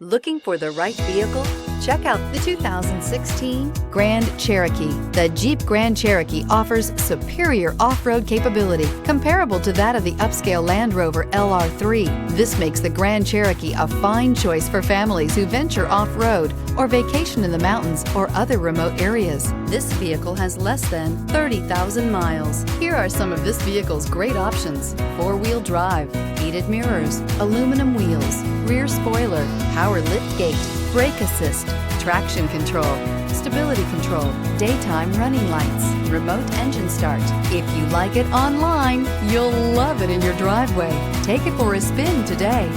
Looking for the right vehicle? Check out the 2016 Grand Cherokee. The Jeep Grand Cherokee offers superior off-road capability comparable to that of the upscale Land Rover LR3. This makes the Grand Cherokee a fine choice for families who venture off-road or vacation in the mountains or other remote areas. This vehicle has less than 30,000 miles. Here are some of this vehicle's great options: four-wheel drive, heated mirrors, aluminum wheels, rear spoiler, power lift gate, brake assist, traction control, stability control, daytime running lights, remote engine start. If you like it online, you'll love it in your driveway. Take it for a spin today.